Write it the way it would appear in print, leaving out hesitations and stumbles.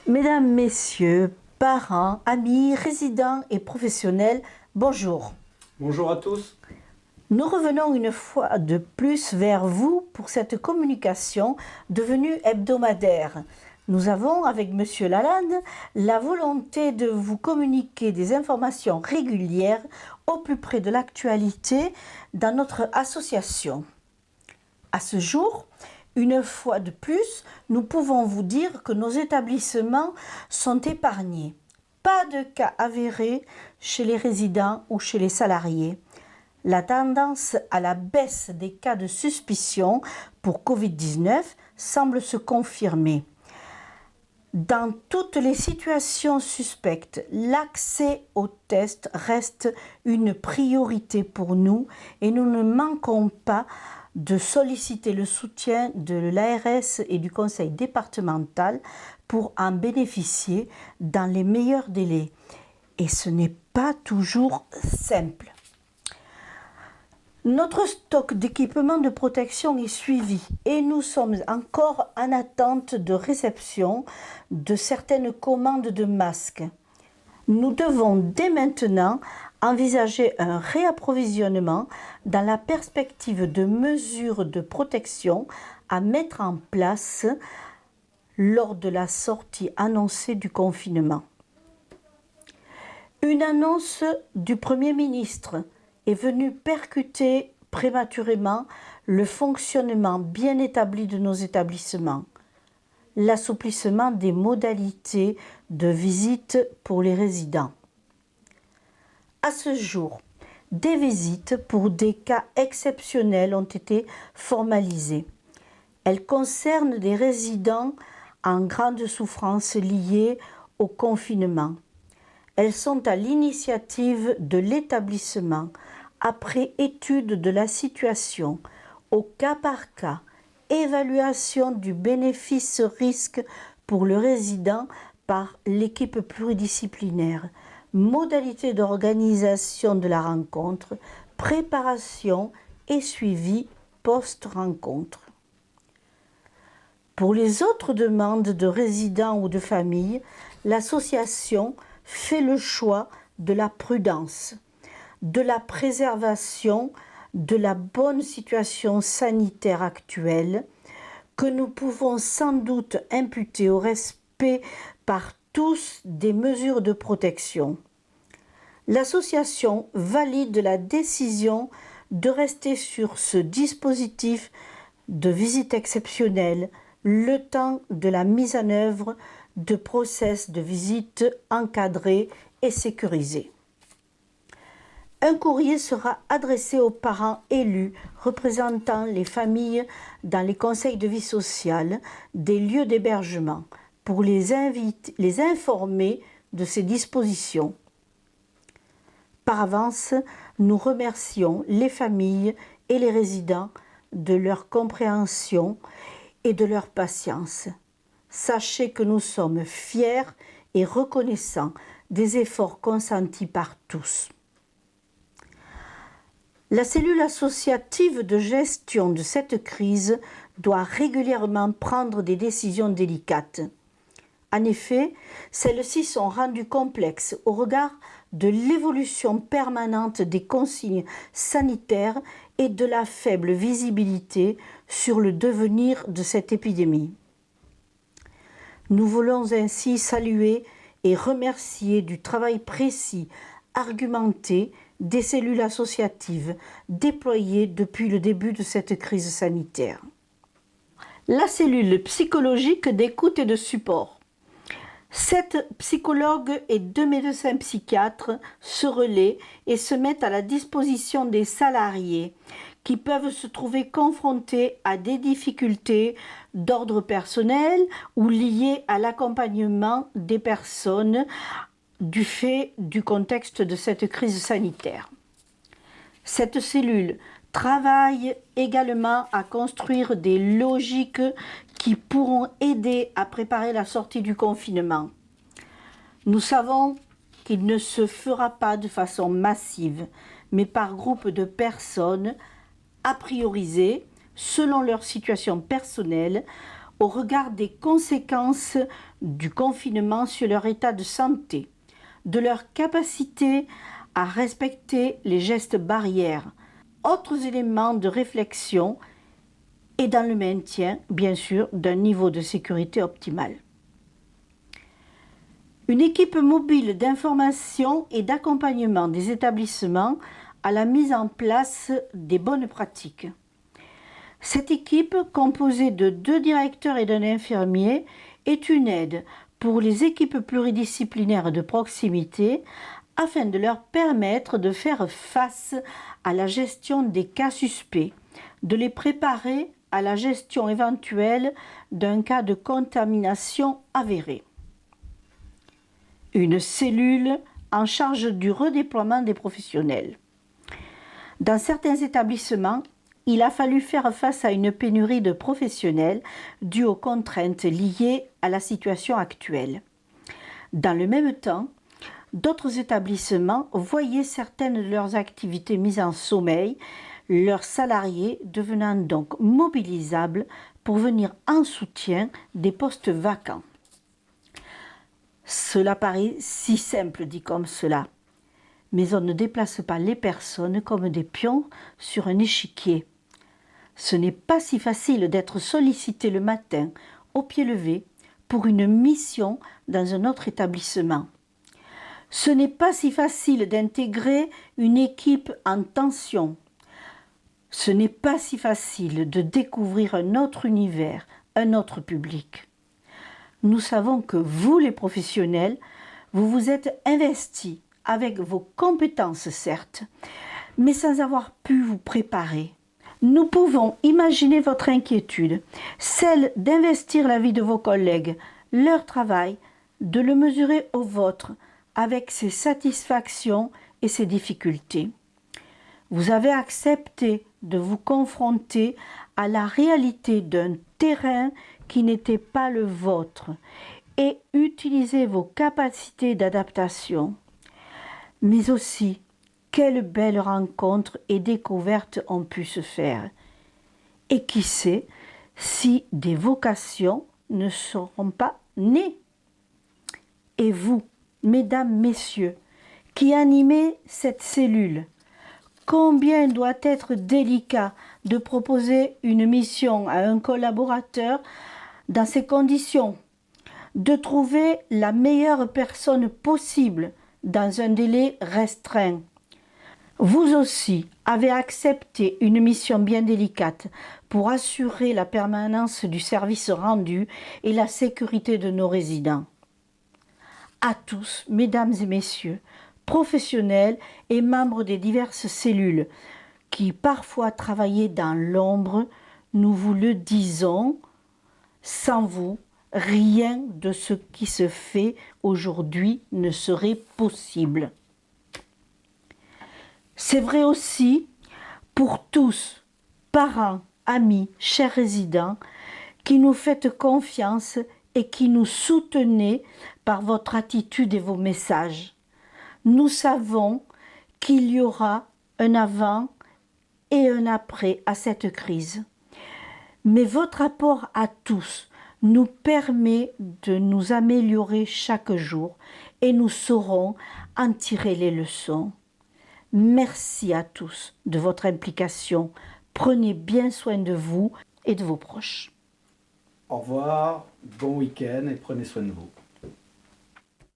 Mesdames, Messieurs, parents, amis, résidents et professionnels, bonjour. Bonjour à tous. Nous revenons une fois de plus vers vous pour cette communication devenue hebdomadaire. Nous avons, avec Monsieur Lalande, la volonté de vous communiquer des informations régulières au plus près de l'actualité dans notre association. À ce jour, une fois de plus, nous pouvons vous dire que nos établissements sont épargnés. Pas de cas avérés chez les résidents ou chez les salariés. La tendance à la baisse des cas de suspicion pour Covid-19 semble se confirmer. Dans toutes les situations suspectes, l'accès aux tests reste une priorité pour nous et nous ne manquons pas de solliciter le soutien de l'ARS et du conseil départemental pour en bénéficier dans les meilleurs délais. Et ce n'est pas toujours simple. Notre stock d'équipements de protection est suivi et nous sommes encore en attente de réception de certaines commandes de masques. Nous devons dès maintenant envisager un réapprovisionnement dans la perspective de mesures de protection à mettre en place lors de la sortie annoncée du confinement. Une annonce du Premier ministre est venue percuter prématurément le fonctionnement bien établi de nos établissements. L'assouplissement des modalités de visite pour les résidents. À ce jour, des visites pour des cas exceptionnels ont été formalisées. Elles concernent des résidents en grande souffrance liée au confinement. Elles sont à l'initiative de l'établissement après étude de la situation, au cas par cas, évaluation du bénéfice-risque pour le résident par l'équipe pluridisciplinaire, modalité d'organisation de la rencontre, préparation et suivi post-rencontre. Pour les autres demandes de résidents ou de familles, l'association fait le choix de la prudence, de la préservation de la bonne situation sanitaire actuelle que nous pouvons sans doute imputer au respect par tous des mesures de protection. L'association valide la décision de rester sur ce dispositif de visite exceptionnelle le temps de la mise en œuvre de process de visite encadrés et sécurisés. Un courrier sera adressé aux parents élus représentant les familles dans les conseils de vie sociale des lieux d'hébergement pour les informer de ces dispositions. Par avance, nous remercions les familles et les résidents de leur compréhension et de leur patience. Sachez que nous sommes fiers et reconnaissants des efforts consentis par tous. La cellule associative de gestion de cette crise doit régulièrement prendre des décisions délicates. En effet, celles-ci sont rendues complexes au regard de l'évolution permanente des consignes sanitaires et de la faible visibilité sur le devenir de cette épidémie. Nous voulons ainsi saluer et remercier du travail précis, argumenté, des cellules associatives déployées depuis le début de cette crise sanitaire. La cellule psychologique d'écoute et de support. 7 psychologues et 2 médecins psychiatres se relaient et se mettent à la disposition des salariés qui peuvent se trouver confrontés à des difficultés d'ordre personnel ou liées à l'accompagnement des personnes du fait du contexte de cette crise sanitaire. Cette cellule travaille également à construire des logiques qui pourront aider à préparer la sortie du confinement. Nous savons qu'il ne se fera pas de façon massive, mais par groupe de personnes à prioriser selon leur situation personnelle au regard des conséquences du confinement sur leur état de santé, de leur capacité à respecter les gestes barrières, autres éléments de réflexion et dans le maintien, bien sûr, d'un niveau de sécurité optimal. Une équipe mobile d'information et d'accompagnement des établissements à la mise en place des bonnes pratiques. Cette équipe, composée de 2 directeurs et d'un infirmier, est une aide pour les équipes pluridisciplinaires de proximité afin de leur permettre de faire face à la gestion des cas suspects, de les préparer à la gestion éventuelle d'un cas de contamination avérée. Une cellule en charge du redéploiement des professionnels. Dans certains établissements, il a fallu faire face à une pénurie de professionnels due aux contraintes liées à la situation actuelle. Dans le même temps, d'autres établissements voyaient certaines de leurs activités mises en sommeil, leurs salariés devenant donc mobilisables pour venir en soutien des postes vacants. Cela paraît si simple dit comme cela, mais on ne déplace pas les personnes comme des pions sur un échiquier. Ce n'est pas si facile d'être sollicité le matin, au pied levé, pour une mission dans un autre établissement. Ce n'est pas si facile d'intégrer une équipe en tension. Ce n'est pas si facile de découvrir un autre univers, un autre public. Nous savons que vous, les professionnels, vous vous êtes investis avec vos compétences, certes, mais sans avoir pu vous préparer. Nous pouvons imaginer votre inquiétude, celle d'investir la vie de vos collègues, leur travail, de le mesurer au vôtre, avec ses satisfactions et ses difficultés. Vous avez accepté de vous confronter à la réalité d'un terrain qui n'était pas le vôtre et utilisé vos capacités d'adaptation. Mais aussi, quelles belles rencontres et découvertes ont pu se faire. Et qui sait si des vocations ne seront pas nées. Et vous, mesdames, messieurs, qui animez cette cellule, combien doit être délicat de proposer une mission à un collaborateur dans ces conditions, de trouver la meilleure personne possible dans un délai restreint. Vous aussi avez accepté une mission bien délicate pour assurer la permanence du service rendu et la sécurité de nos résidents. À tous, mesdames et messieurs, professionnels et membres des diverses cellules qui parfois travaillaient dans l'ombre, nous vous le disons, sans vous, rien de ce qui se fait aujourd'hui ne serait possible. C'est vrai aussi pour tous, parents, amis, chers résidents, qui nous faites confiance et qui nous soutenez par votre attitude et vos messages. Nous savons qu'il y aura un avant et un après à cette crise. Mais votre apport à tous nous permet de nous améliorer chaque jour et nous saurons en tirer les leçons. Merci à tous de votre implication. Prenez bien soin de vous et de vos proches. Au revoir, bon week-end et prenez soin de vous.